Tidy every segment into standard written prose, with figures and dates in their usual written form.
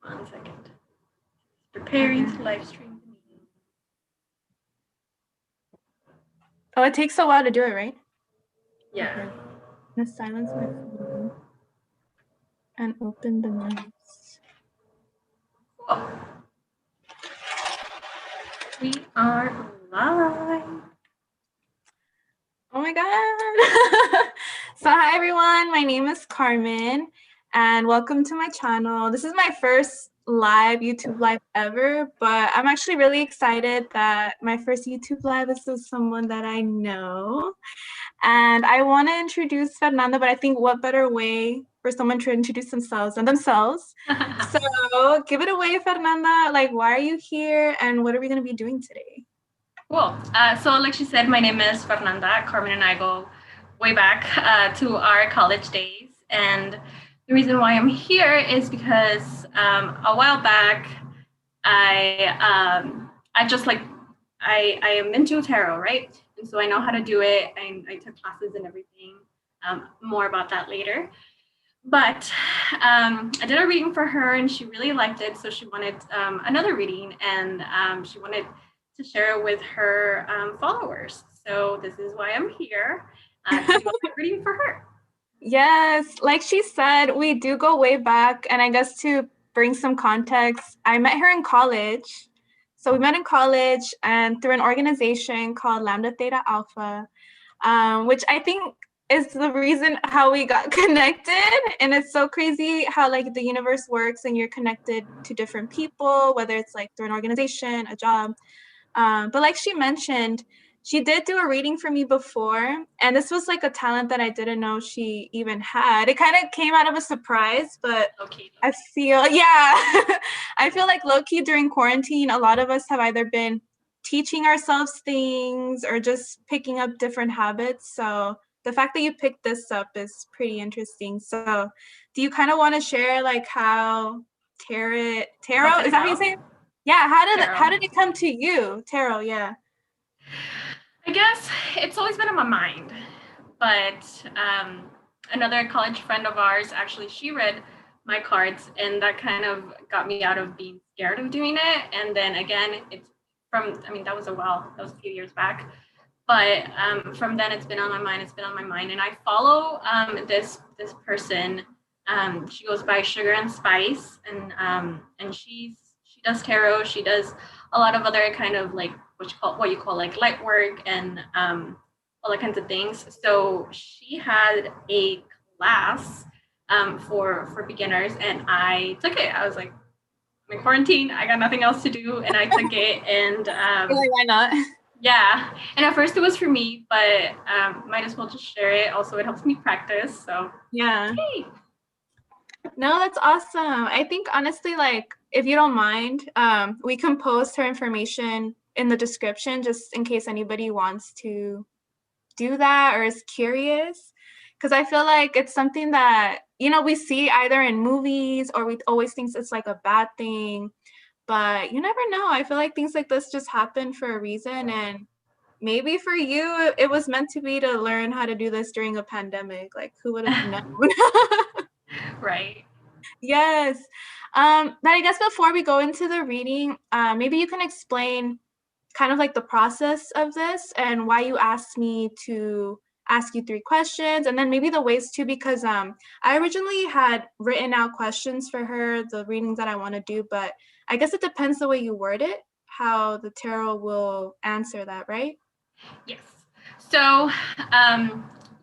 1 second. Preparing to live stream the meeting. Oh, it takes a while to do it, right? Yeah. Okay. I'm gonna silence my phone and open the notes. Cool. We are live. Oh my God. So hi everyone, my name is Carmen and welcome to my channel. This is my first YouTube live ever, but I'm actually really excited that my first YouTube live is with someone that I know. And I want to introduce Fernanda, but I think what better way for someone to introduce themselves than themselves. So give it away, Fernanda. Like, why are you here and what are we going to be doing today? Cool. So like she said, my name is Fernanda. Carmen and I go way back to our college days. And the reason why I'm here is because a while back, I am into tarot, right? And so I know how to do it. I took classes and everything. More about that later. But I did a reading for her and she really liked it. So she wanted another reading and she wanted to share it with her followers. So this is why I'm here to do a reading for her. Yes, like she said, we do go way back. And I guess to bring some context, I met her in college. So we met in college and through an organization called Lambda Theta Alpha, which I think is the reason how we got connected. And it's so crazy how like the universe works and you're connected to different people, whether it's like through an organization, a job. But like she mentioned, she did do a reading for me before, and this was like a talent that I didn't know she even had. It kind of came out of a surprise, but Okay. I feel, yeah, I feel like low-key during quarantine, a lot of us have either been teaching ourselves things or just picking up different habits. So the fact that you picked this up is pretty interesting. So do you kind of want to share like how tarot, is that how you say it? Yeah, how did it come to you? Tarot, yeah. I guess it's always been on my mind, but another college friend of ours, actually, she read my cards, and that kind of got me out of being scared of doing it. And then again, that was a few years back. But from then, it's been on my mind. And I follow this person. She goes by SugarXSpice, and she does tarot. She does a lot of other kind of like what you call like light work and all that kinds of things. So she had a class for beginners, and I took it. I was like, I'm in quarantine. I got nothing else to do, and I took it. And why not? yeah, and at first it was for me, but might as well just share it. Also, it helps me practice. So Yeah. hey. No, that's awesome. I think honestly, like, if you don't mind, we can post her information in the description just in case anybody wants to do that or is curious. Because I feel like it's something that, you know, we see either in movies or we always think it's like a bad thing. But you never know. I feel like things like this just happen for a reason. And maybe for you, it was meant to be to learn how to do this during a pandemic. Like, who would have known? Right. Yes. But I guess before we go into the reading, maybe you can explain kind of like the process of this and why you asked me to ask you 3 questions, and then maybe the ways too, because I originally had written out questions for her, the readings that I want to do, but I guess it depends the way you word it, how the tarot will answer that, right? Yes. So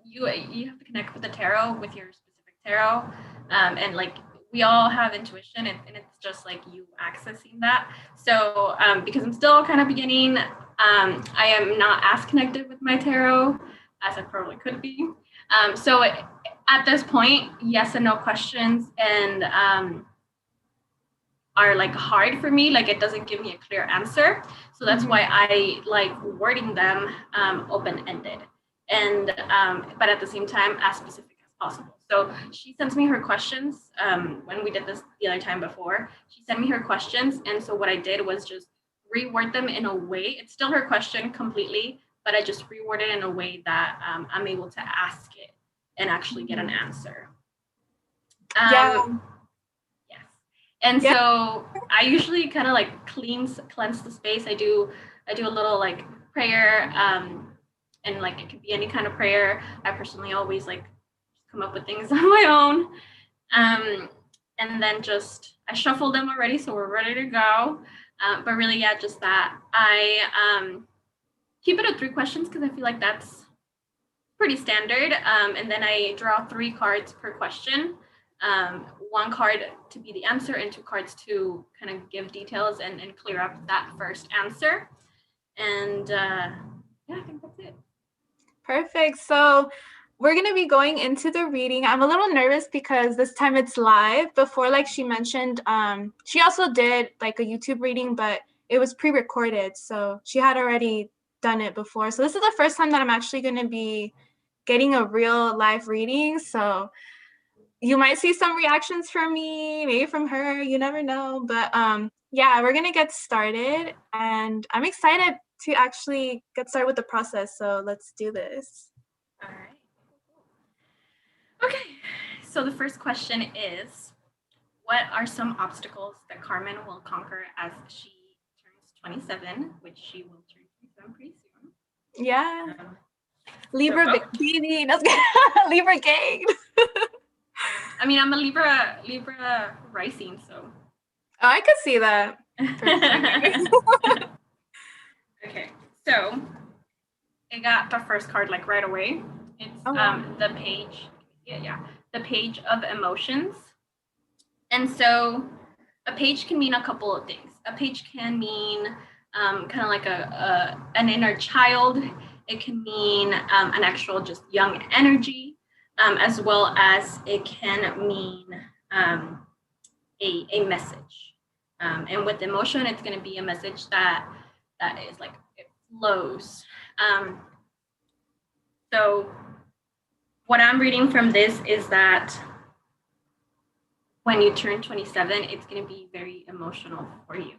you have to connect with the tarot with your specific tarot, and like we all have intuition, and it's just like you accessing that. So because I'm still kind of beginning, I am not as connected with my tarot as I probably could be. So at this point, yes and no questions, and are like hard for me. Like it doesn't give me a clear answer. So that's why I like wording them open-ended, and but at the same time as specific as possible. So she sends me her questions. When we did this the other time before, she sent me her questions, and so what I did was just reword them in a way. It's still her question completely, but I just reworded in a way that I'm able to ask it and actually get an answer. Yeah. Yes. And Yeah. so I usually kind of like cleanse the space. I do a little like prayer, and like it could be any kind of prayer. I personally always like come up with things on my own. And then just I shuffled them already, so we're ready to go. But really, yeah, just that. I keep it at 3 questions because I feel like that's pretty standard. And then I draw 3 cards per question. 1 card to be the answer, and 2 cards to kind of give details and clear up that first answer. And yeah, I think that's it. Perfect. So we're going to be going into the reading. I'm a little nervous because this time it's live. Before, like she mentioned, she also did like a YouTube reading, but it was pre-recorded. So she had already done it before. So this is the first time that I'm actually going to be getting a real live reading. So you might see some reactions from me, maybe from her, you never know. But yeah, we're going to get started. And I'm excited to actually get started with the process. So let's do this. All right. Okay. So the first question is, what are some obstacles that Carmen will conquer as she turns 27, which she will turn 27 pretty soon? Yeah. Libra baby. That's Libra gang. I mean, I'm a Libra rising, so. Oh, I could see that. Okay, so I got the first card like right away. It's the page. Yeah, the page of emotions. And so a page can mean a couple of things. A page can mean kind of like an inner child. It can mean an actual just young energy, as well as it can mean a message. And with emotion, it's going to be a message that is like it flows. So what I'm reading from this is that when you turn 27, it's going to be very emotional for you.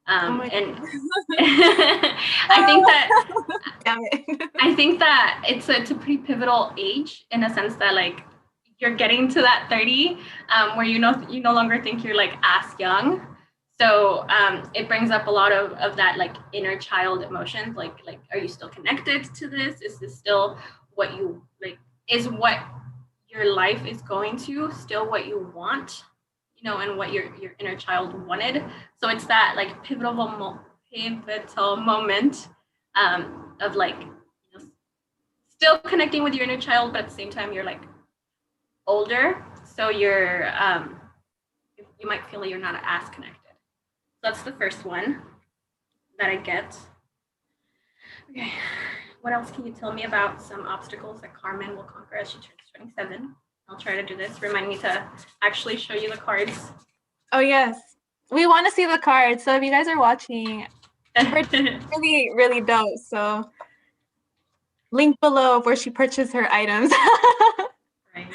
And I think that I think that it's a pretty pivotal age in a sense that like you're getting to that 30 where you no longer think you're like as young. So it brings up a lot of that like inner child emotions. Like are you still connected to this? Is this still what you like? Is what your life is going to still what you want? And what your inner child wanted. So it's that like pivotal moment of like still connecting with your inner child, but at the same time you're like older, so you're you might feel like you're not as connected. So that's the first one that I get. Okay, what else can you tell me about some obstacles that Carmen will conquer as she turns 27? I'll try to do this. Remind me to actually show you the cards. Oh, yes. We want to see the cards. So if you guys are watching, it's really, really dope. So link below where she purchased her items. Right.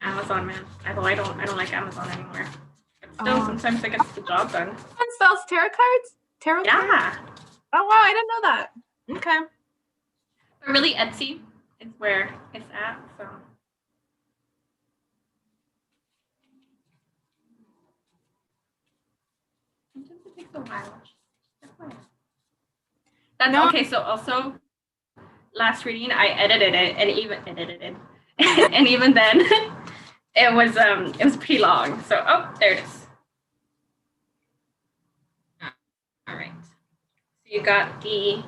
Amazon, man. Although I don't like Amazon anymore. But still, sometimes it gets the job done. Someone sells tarot cards? Tarot cards? Oh, wow. I didn't know that. Okay. But really, Etsy is where it's at. So. Sometimes it takes a while. Okay. So also, last reading I edited it, and even then, it was pretty long. So there it is. All right. So you got the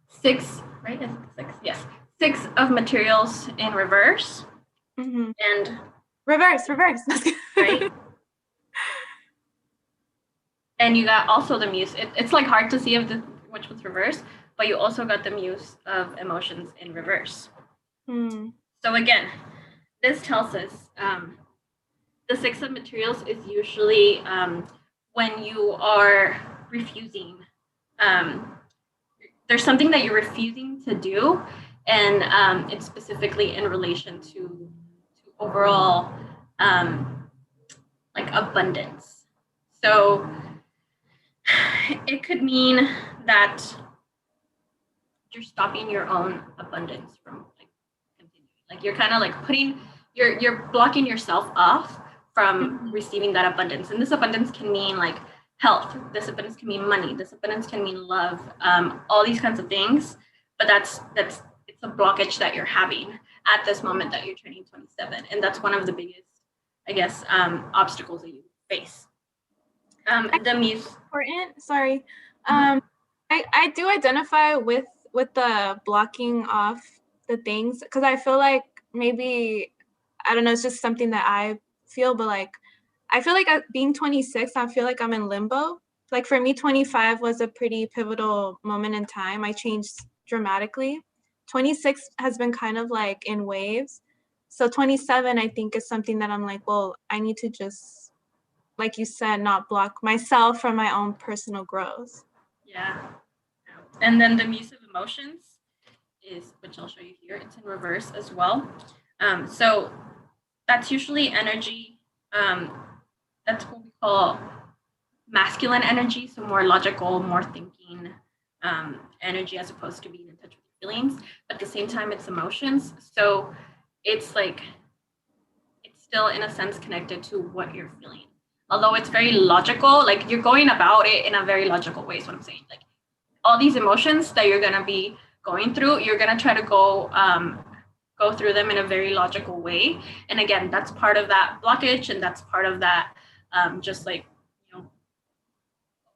6, right? Is it 6? Yes. 6 of materials in reverse. Mm-hmm. And reverse. Right. And you got also the muse. It's like hard to see which was reverse, but you also got the muse of emotions in reverse. So again, this tells us the 6 of materials is usually when you are refusing. There's something that you're refusing to do, and it's specifically in relation to overall like abundance. So it could mean that you're stopping your own abundance from like continuing. Like you're kind of like you're blocking yourself off from receiving that abundance. And this abundance can mean like health. This abundance can mean money. This abundance can mean love. All these kinds of things. But it's a blockage that you're having at this moment that you're turning 27, and that's one of the biggest, I guess, obstacles that you face. The music. Important. Sorry. I do identify with the blocking off the things, because I feel like maybe, I don't know, it's just something that I feel, but like I feel like being 26, I feel like I'm in limbo. Like for me, 25 was a pretty pivotal moment in time. I changed dramatically. 26 has been kind of like in waves. So 27, I think, is something that I'm like, well, I need to just, like you said, not block myself from my own personal growth. Yeah. And then the muse of emotions is, which I'll show you here, it's in reverse as well. So that's usually energy. That's what we call masculine energy, so more logical, more thinking energy, as opposed to being in touch with feelings. But at the same time, it's emotions. So it's like, it's still in a sense connected to what you're feeling. Although it's very logical, like you're going about it in a very logical way, is what I'm saying. Like all these emotions that you're gonna be going through, you're gonna try to go through them in a very logical way. And again, that's part of that blockage, and that's part of that just like, you know,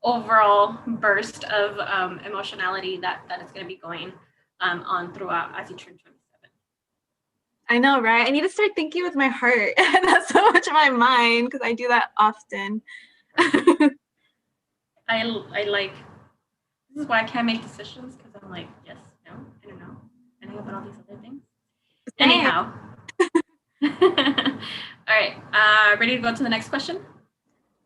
overall burst of emotionality that is going to be going on throughout as you turn 27. I know, right? I need to start thinking with my heart and not so much my mind, because I do that often. I like, this is why I can't make decisions, because I'm like, yes, no, I don't know. I think about all these other things. Same. Anyhow. All right. Ready to go to the next question?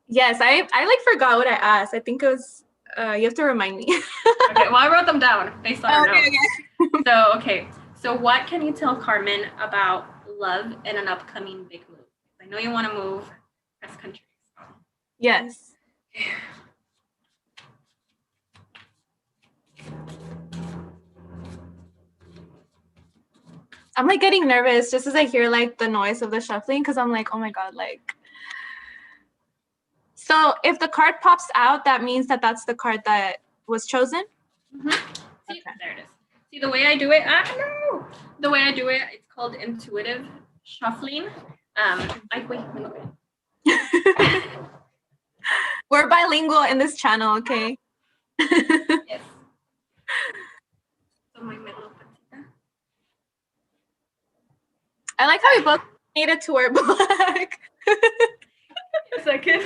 Yes, I like forgot what I asked. I think it was, you have to remind me. Okay, well, I wrote them down based on our notes. Okay. So what can you tell Carmen about love and an upcoming big move? I know you want to move cross country. So. Yes. I'm like getting nervous just as I hear like the noise of the shuffling, because I'm like, oh my God, like. So if the card pops out, that means that that's the card that was chosen? Mm-hmm. See, okay. There it is. See the way I do it? No! The way I do it, it's called intuitive shuffling. We're bilingual in this channel, okay? Yes. So my middle patita. I like how we both needed to wear black. A second.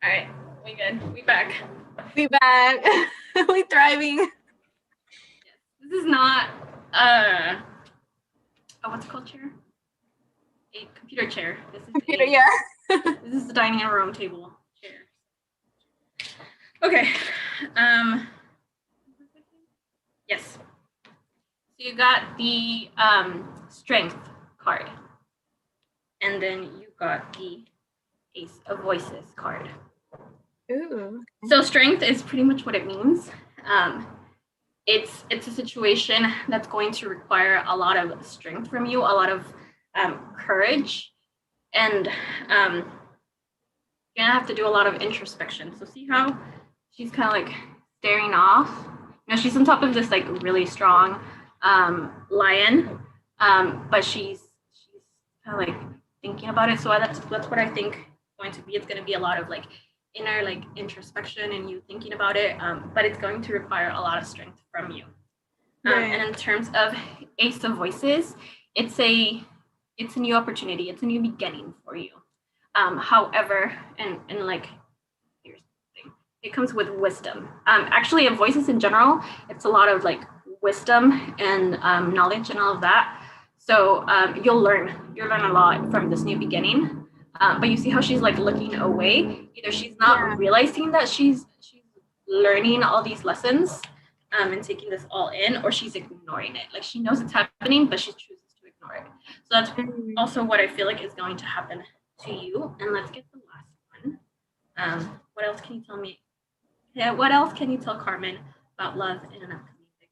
All right, we good. We back. We back. We thriving. Yes. This is not what's it called, chair? A computer chair. This is computer, yeah. This is the dining room table chair. Okay. Yes. So you got the strength card. And then you got the Ace of Voices card. Ooh. So strength is pretty much what it means. It's a situation that's going to require a lot of strength from you, a lot of courage, and you're gonna have to do a lot of introspection. So see how she's kind of like staring off. You know, she's on top of this like really strong lion, but she's kind of like thinking about it. So that's what I think going to be. It's going to be a lot of like inner like introspection and you thinking about it, but it's going to require a lot of strength from you. Right. And in terms of Ace of Voices, it's a new opportunity. It's a new beginning for you. However, and like here's the thing, it comes with wisdom. Actually, of voices in general, it's a lot of like wisdom and knowledge and all of that. So you'll learn a lot from this new beginning. But you see how she's like looking away. Either she's not realizing that she's learning all these lessons and taking this all in, or she's ignoring it. Like she knows it's happening, but she chooses to ignore it. So that's also what I feel like is going to happen to you. And let's get the last one. What else can you tell me? Yeah, what else can you tell Carmen about love in an upcoming big?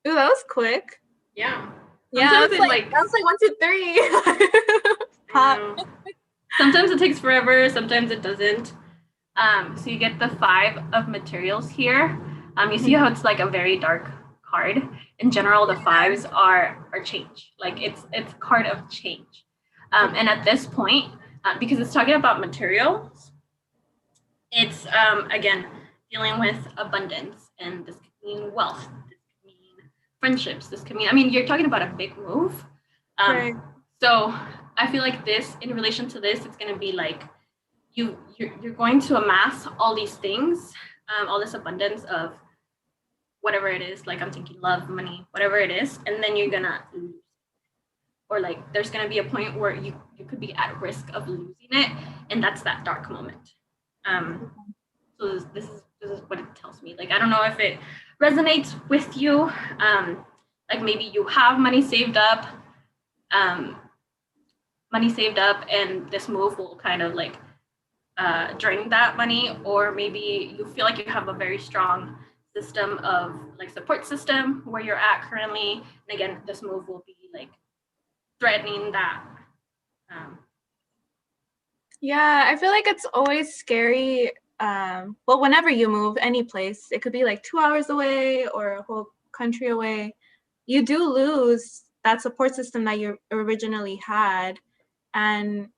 Ooh, that was quick. Yeah. Yeah, Sometimes it like, that was like 1, 2, 3. I Pop. know. Sometimes it takes forever, sometimes it doesn't. So you get the 5 of materials here. You see how it's like a very dark card. In general, the fives are change. Like it's a card of change. And at this point, because it's talking about materials, it's again dealing with abundance, and this could mean wealth. This could mean friendships. This could mean, I mean, you're talking about a big move. Right. So I feel like this, in relation to this, it's going to be like you're going to amass all these things, all this abundance of whatever it is. Like I'm thinking love, money, whatever it is, and then you're gonna lose, or like there's gonna be a point where you could be at risk of losing it, and that's that dark moment. So this is what it tells me. Like I don't know if it resonates with you. Like maybe you have money saved up, and this move will kind of like drain that money, or maybe you feel like you have a very strong system of like support system where you're at currently, and again this move will be like threatening that. Yeah, I feel like it's always scary. Well, whenever you move any place, it could be like 2 hours away or a whole country away. You do lose that support system that you originally had. And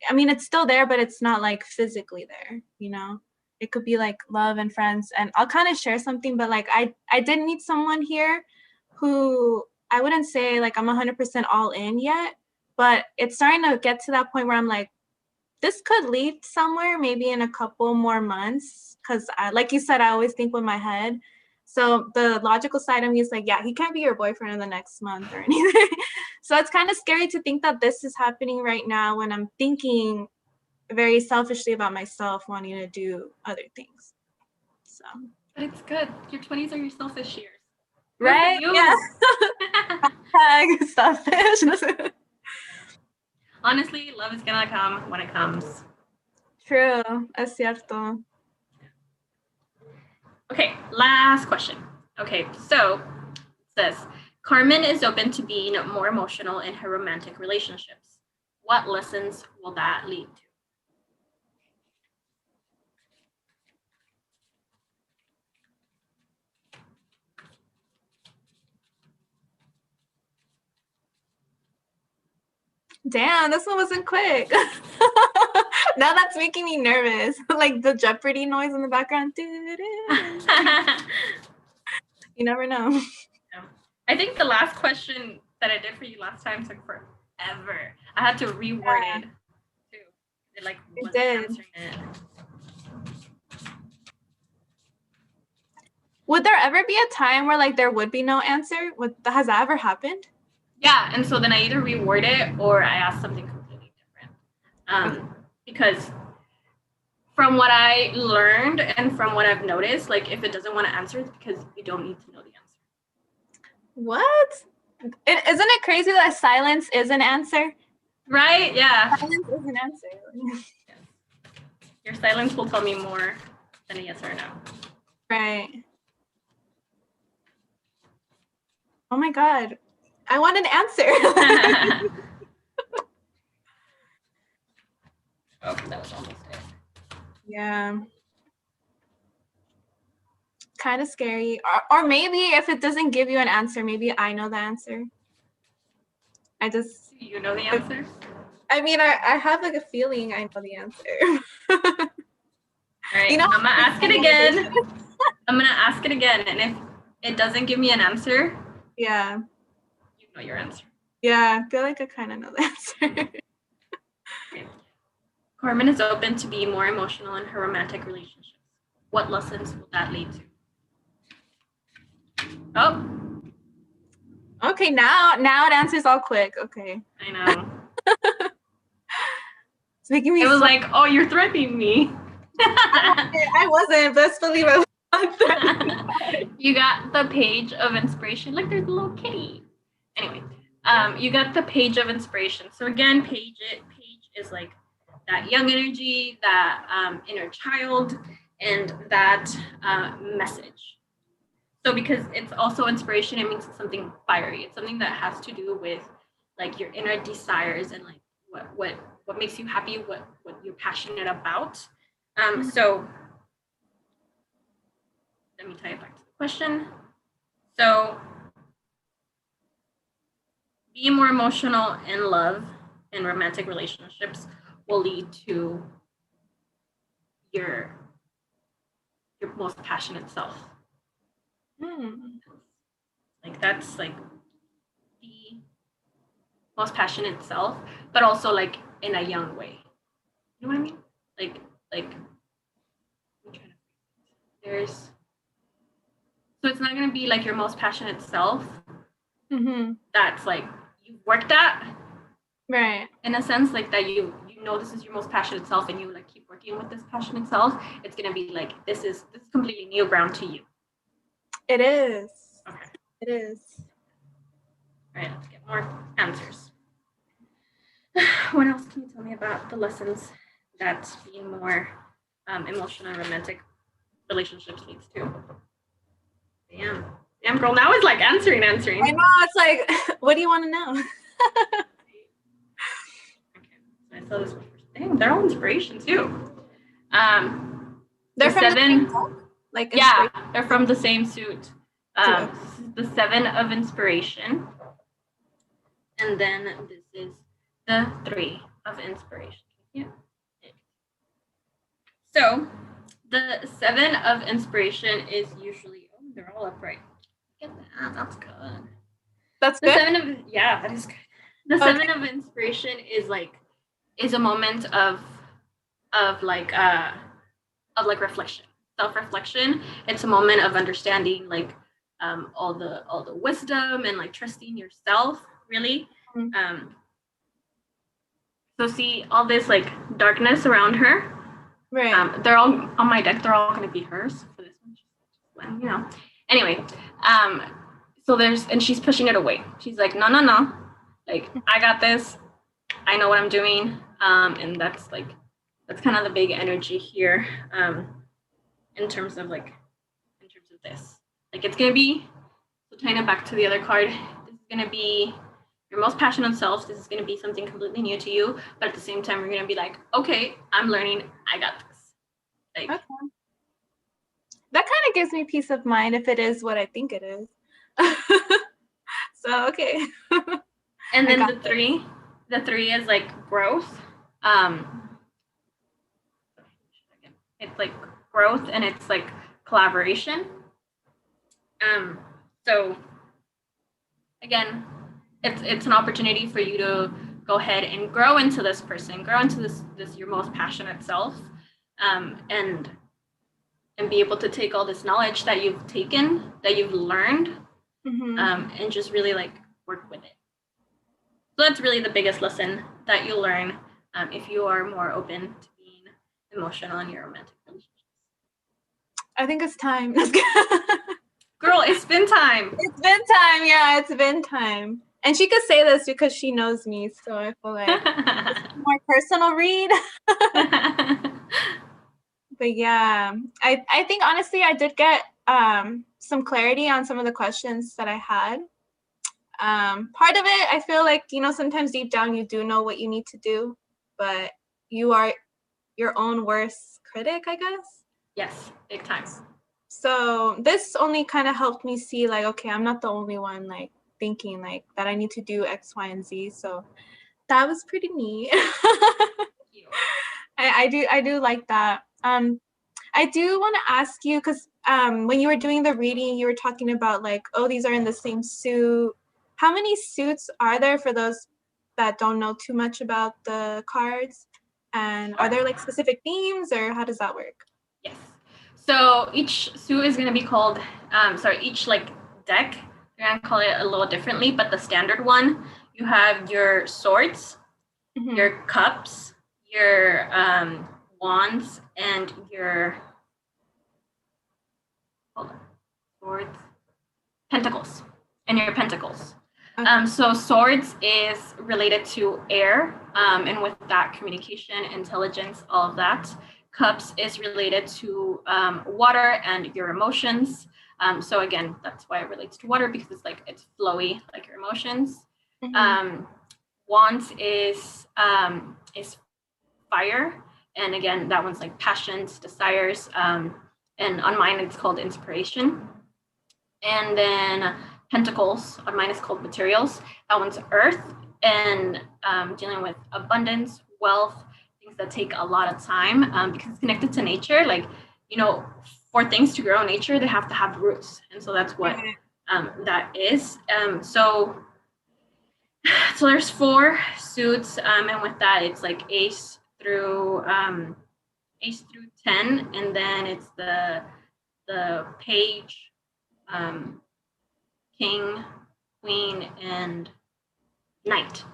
I mean, it's still there, but it's not like physically there, you know? It could be like love and friends. And I'll kind of share something, but like I did meet someone here who I wouldn't say like I'm 100% all in yet, but it's starting to get to that point where I'm like, this could lead somewhere maybe in a couple more months, because like you said, I always think with my head. So the logical side of me is like, yeah, he can't be your boyfriend in the next month or anything. So it's kind of scary to think that this is happening right now when I'm thinking very selfishly about myself wanting to do other things. So But it's good. Your 20s are your selfish years. Good for right, you. yeah. Selfish. Honestly, love is gonna come when it comes. True, es cierto. Okay, last question. Okay, so it says Carmen is open to being more emotional in her romantic relationships. What lessons will that lead to? Damn, this one wasn't quick. Now that's making me nervous. Like the Jeopardy noise in the background. You never know. I think the last question that I did for you last time took forever. I had to reword it too. It like wasn't answering it. Would there ever be a time where like there would be no answer? Has that ever happened? Yeah, and so then I either reword it or I ask something completely different. Because from what I learned and from what I've noticed, like if it doesn't want to answer, it's because you don't need to know the answer. What? Isn't it crazy that silence is an answer? Right? Yeah. Silence is an answer. Yes. Your silence will tell me more than a yes or a no. Right. Oh my God. I want an answer. Okay, that was almost it. Yeah. Kind of scary. Or maybe if it doesn't give you an answer, maybe I know the answer. Do you know the answer? I mean, I have like a feeling I know the answer. All right, You know, I'm gonna ask it again. I'm gonna ask it again, and if it doesn't give me an answer, yeah, you know your answer. yeah, I feel like I kind of know the answer. Okay. Carmen is open to be more emotional in her romantic relationships. What lessons will that lead to? Oh, Okay, now it answers all quick. Okay, I know. it's making me. It was like, oh, you're threatening me. I wasn't. Best believe I was. You got the page of inspiration. Like there's a little kitty. Anyway, you got the page of inspiration. So again, page is like that young energy, that inner child, and that message. So because it's also inspiration, it means it's something fiery. It's something that has to do with like your inner desires and like what makes you happy, what you're passionate about. So let me tie it back to the question. So being more emotional in love and romantic relationships will lead to your most passionate self. Like that's like the most passionate self, but also like in a young way. You know what I mean? Like there's so it's not gonna be like your most passionate self. That's like you've worked at, right? In a sense, like that you know this is your most passionate self, and you like keep working with this passionate self. It's gonna be like this is completely new ground to you. It is. Okay. It is. All right, let's get more answers. What else can you tell me about the lessons that being more emotional and romantic relationships leads to? Damn, girl, now it's like answering. I know, it's like, what do you want to know? Okay, so I saw this one first. Damn, they're all inspiration too. They're from seven, the same book? Like yeah, they're from the same suit. Okay. This is the 7 of inspiration, and then this is the 3 of inspiration. Yeah. So the 7 of inspiration is usually they're all upright. Get that. That's good. That's the good. 7 of that is good. The 7 of inspiration is a moment of reflection, self-reflection. It's a moment of understanding like all the wisdom and like trusting yourself, really. So see all this like darkness around her. Right. They're all on my deck. They're all going to be hers for this one. You know. Anyway, so and she's pushing it away. She's like, no. Like, I got this. I know what I'm doing. And that's kind of the big energy here. In terms of this. Like, it's going to be, so tying it back to the other card, this is going to be your most passionate self. This is going to be something completely new to you. But at the same time, you're going to be like, okay, I'm learning. I got this. Like, okay. That kind of gives me peace of mind if it is what I think it is. So, okay. And then the 3 is like growth. It's like growth and it's like collaboration. So again, it's an opportunity for you to go ahead and grow into this person, grow into this your most passionate self, and be able to take all this knowledge that you've taken, that you've learned, and just really like work with it. So that's really the biggest lesson that you'll learn if you are more open to being emotional in your romantic relationships. I think it's time. Girl, it's been time. It's been time. Yeah, it's been time. And she could say this because she knows me, so I feel like it's a more personal read. But yeah, I think honestly I did get some clarity on some of the questions that I had. Part of it, I feel like, sometimes deep down you do know what you need to do, but you are your own worst critic, I guess. Yes, big time. So this only kind of helped me see like, okay, I'm not the only one like thinking like that I need to do X, Y, and Z. So that was pretty neat. I do like that. I do want to ask you, because when you were doing the reading, you were talking about like, oh, these are in the same suit. How many suits are there for those that don't know too much about the cards? And are there like specific themes, or how does that work? Yes. So each suit is going to be called, each like deck, they're going to call it a little differently, but the standard one, you have your swords, your cups, your wands, and your swords, pentacles, and your pentacles. So swords is related to air, and with that, communication, intelligence, all of that. Cups is related to water and your emotions. So again, that's why it relates to water, because it's like it's flowy, like your emotions. Mm-hmm. Wands is fire, and again, that one's like passions, desires, and on mine it's called inspiration. And then pentacles on mine is called materials. That one's earth, and dealing with abundance, wealth, things that take a lot of time, because it's connected to nature. Like, you know, for things to grow in nature, they have to have roots, and so that's what that is. So there's 4 suits, and with that, it's like ace through 10, and then it's the page, king, queen, and knight.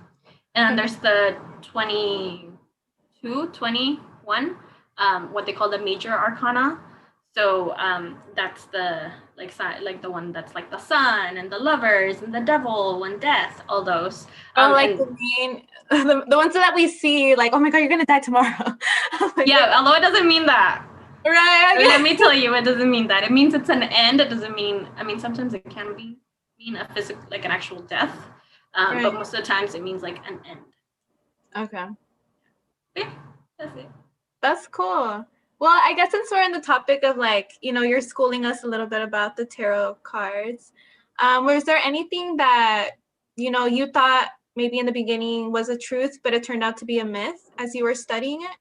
And there's the 22, 21, what they call the major arcana. So that's the like the one that's like the sun and the lovers and the devil and death, all those. Like And the main, the ones that we see, like, oh my God, you're gonna die tomorrow. Like, yeah, although it doesn't mean that. Right. Let me tell you, it doesn't mean that. It means it's an end. It doesn't mean, I mean, sometimes it can mean a physical, like an actual death. Right. But most of the times it means like an end. Okay. Yeah, that's it. That's cool. Well, I guess since we're on the topic of like, you're schooling us a little bit about the tarot cards, was there anything that, you thought maybe in the beginning was a truth, but it turned out to be a myth as you were studying it?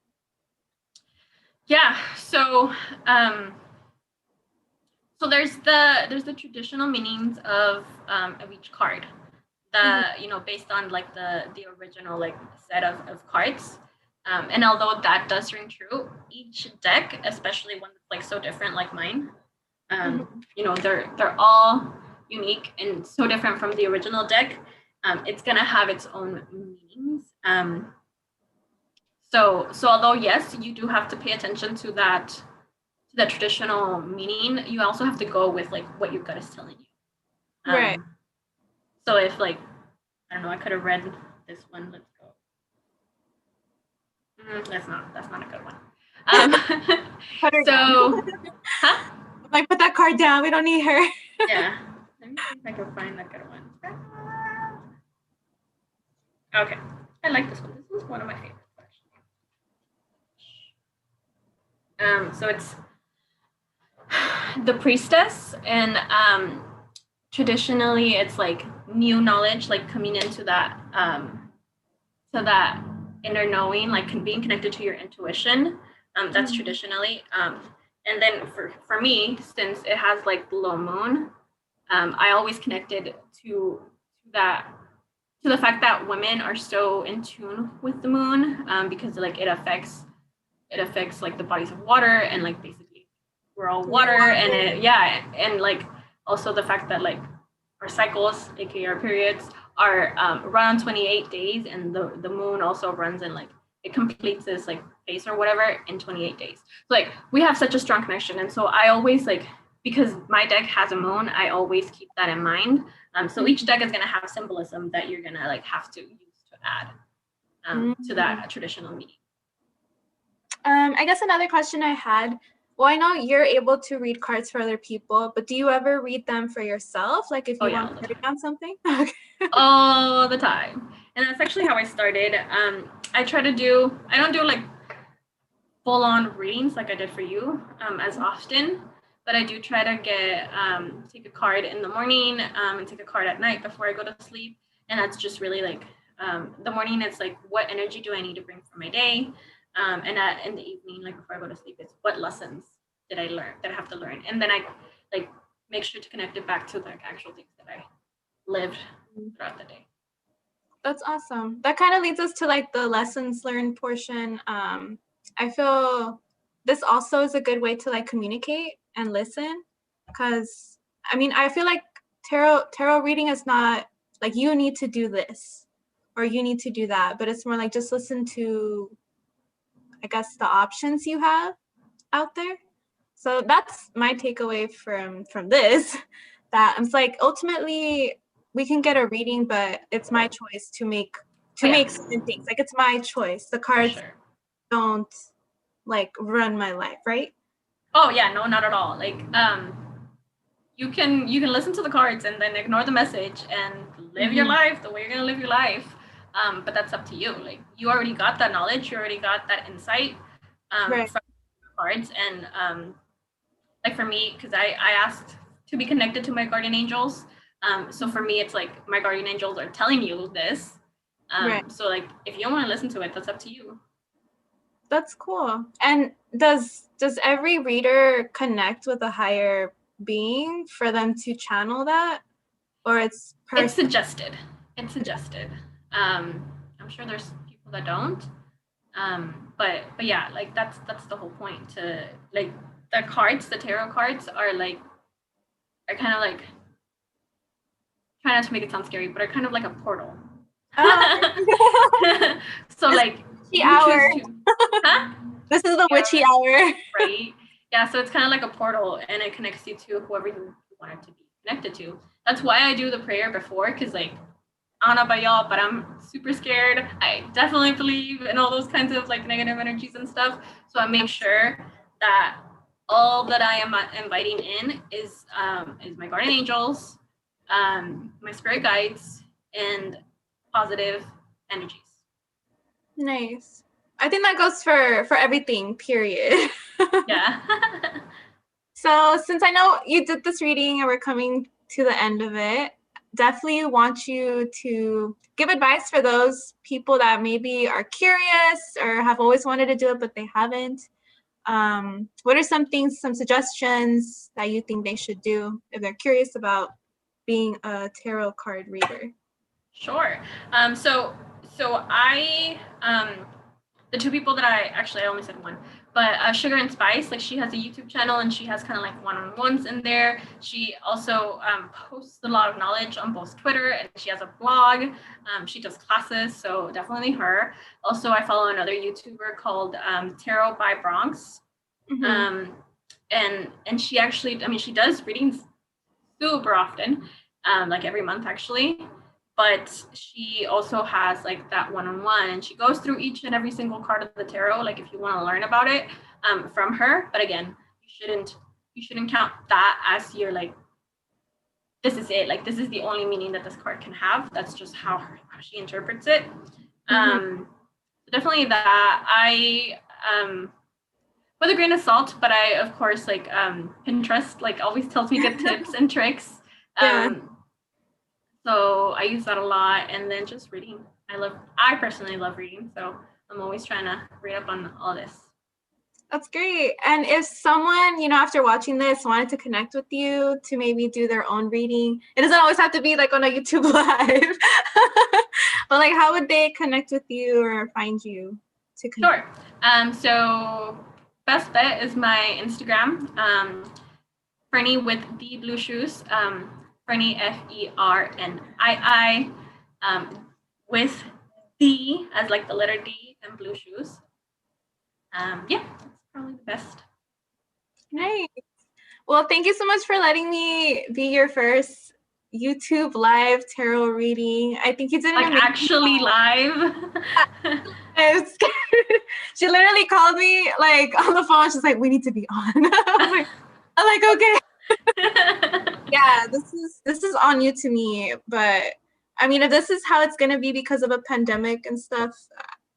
Yeah. So there's the traditional meanings of each card. Based on like the original like set of cards. And although that does ring true, each deck, especially one that's like so different like mine, they're all unique and so different from the original deck. It's gonna have its own meanings. So although yes, you do have to pay attention to that traditional meaning, you also have to go with like what your gut is telling you. Right. So if like, I don't know, I could have read this one. Let's go. That's not a good one. Huh? Like, put that card down. We don't need her. Yeah. Let me see if I can find a good one. Okay. I like this one. This was one of my favorites, actually. So it's the priestess, and traditionally it's like new knowledge, like coming into that inner knowing, like being connected to your intuition. That's traditionally. And then for me, since it has like the low moon, I always connected to that, to the fact that women are so in tune with the moon, because like it affects like the bodies of water, and like basically we're all water, and and like also the fact that like our cycles, aka our periods, are run on 28 days, and the moon also runs in like, it completes this like phase or whatever in 28 days. So like we have such a strong connection, and so I always like, because my deck has a moon, I always keep that in mind. So each deck is going to have symbolism that you're going to like have to use to add to that traditional meaning. I guess another question I had, well, I know you're able to read cards for other people, but do you ever read them for yourself? Like if you want to write down something? All the time. And that's actually how I started. I don't do like full-on readings like I did for you as often, but I do try to take a card in the morning and take a card at night before I go to sleep. And that's just really like, the morning it's like, what energy do I need to bring for my day? And in the evening, like before I go to sleep, it's what lessons did I learn, that I have to learn? And then I like make sure to connect it back to the actual things that I lived throughout the day. That's awesome. That kind of leads us to like the lessons learned portion. I feel this also is a good way to like communicate and listen, because I mean, I feel like tarot reading is not like you need to do this or you need to do that, but it's more like just listen to, I guess, the options you have out there. So that's my takeaway from this, that it's like ultimately we can get a reading, but it's my choice to make certain things. Like it's my choice. The cards don't like run my life, right? Oh yeah, no, not at all. Like you can listen to the cards and then ignore the message and live your life the way you're gonna live your life. But that's up to you. Like you already got that knowledge, you already got that insight Right. from cards, and like for me, because I asked to be connected to my guardian angels. So for me, it's like my guardian angels are telling you this. Right. So like if you don't want to listen to it, that's up to you. That's cool. And does every reader connect with a higher being for them to channel that, or it's It's personal? suggested. It's suggested. I'm sure there's people that don't. But yeah, like that's the whole point. To like the cards, the tarot cards are kind of like, try not to make it sound scary, but are kind of like a portal. Oh, So this is like the witchy you hour. choose to, huh? This is the Yeah, witchy hour. right. Yeah, so it's kind of like a portal, and it connects you to whoever you want it to be connected to. That's why I do the prayer before, because like I don't know about y'all, but I'm super scared. I definitely believe in all those kinds of like negative energies and stuff. So I make sure that all that I am inviting in is my guardian angels, my spirit guides, and positive energies. Nice. I think that goes for everything, period. Yeah. So since I know you did this reading and we're coming to the end of it, definitely want you to give advice for those people that maybe are curious or have always wanted to do it but they haven't. What are some things, some suggestions that you think they should do if they're curious about being a tarot card reader? Sure. So I the two people that I only said one, but SugarXSpice, like she has a YouTube channel and she has kind of like one-on-ones in there. She also posts a lot of knowledge on both Twitter, and she has a blog. She does classes, so definitely her. Also, I follow another YouTuber called Tarot by Bronx. Mm-hmm. And she actually, I mean, she does readings super often, like every month actually. But she also has like that one-on-one, and she goes through each and every single card of the tarot. Like if you want to learn about it from her, but again, you shouldn't count that as your like, this is it. Like this is the only meaning that this card can have. That's just how she interprets it. Mm-hmm. Definitely that with a grain of salt, but I of course like Pinterest like always tells me good tips and tricks. Yeah. So I use that a lot, and then just reading. I personally love reading, so I'm always trying to read up on all this. That's great. And if someone, after watching this wanted to connect with you to maybe do their own reading, it doesn't always have to be like on a YouTube live. But like how would they connect with you or find you to connect? Sure. So best bet is my Instagram, Fernie with the blue shoes. Fernie FERNII, with D as like the letter D and blue shoes. Yeah, that's probably the best. Nice. Well, thank you so much for letting me be your first YouTube live tarot reading. I think you did an Like amazing actually live. job. She literally called me like on the phone. She's like, "We need to be on." I'm like, okay. Yeah, this is all new to me, but I mean, if this is how it's gonna be because of a pandemic and stuff,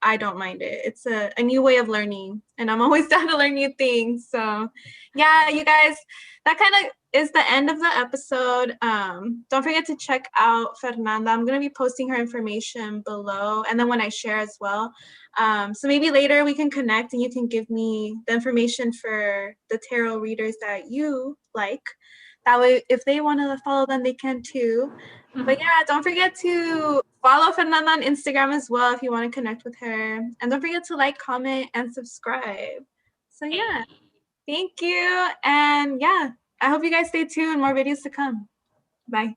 I don't mind it. It's a new way of learning, and I'm always down to learn new things. So, yeah, you guys, that kind of is the end of the episode. Don't forget to check out Fernanda. I'm gonna be posting her information below, and then when I share as well. So maybe later we can connect, and you can give me the information for the tarot readers that you like. That way, if they want to follow them, they can too. But yeah, don't forget to follow Fernanda on Instagram as well if you want to connect with her. And don't forget to like, comment, and subscribe. So yeah, thank you. And yeah, I hope you guys stay tuned. More videos to come. Bye.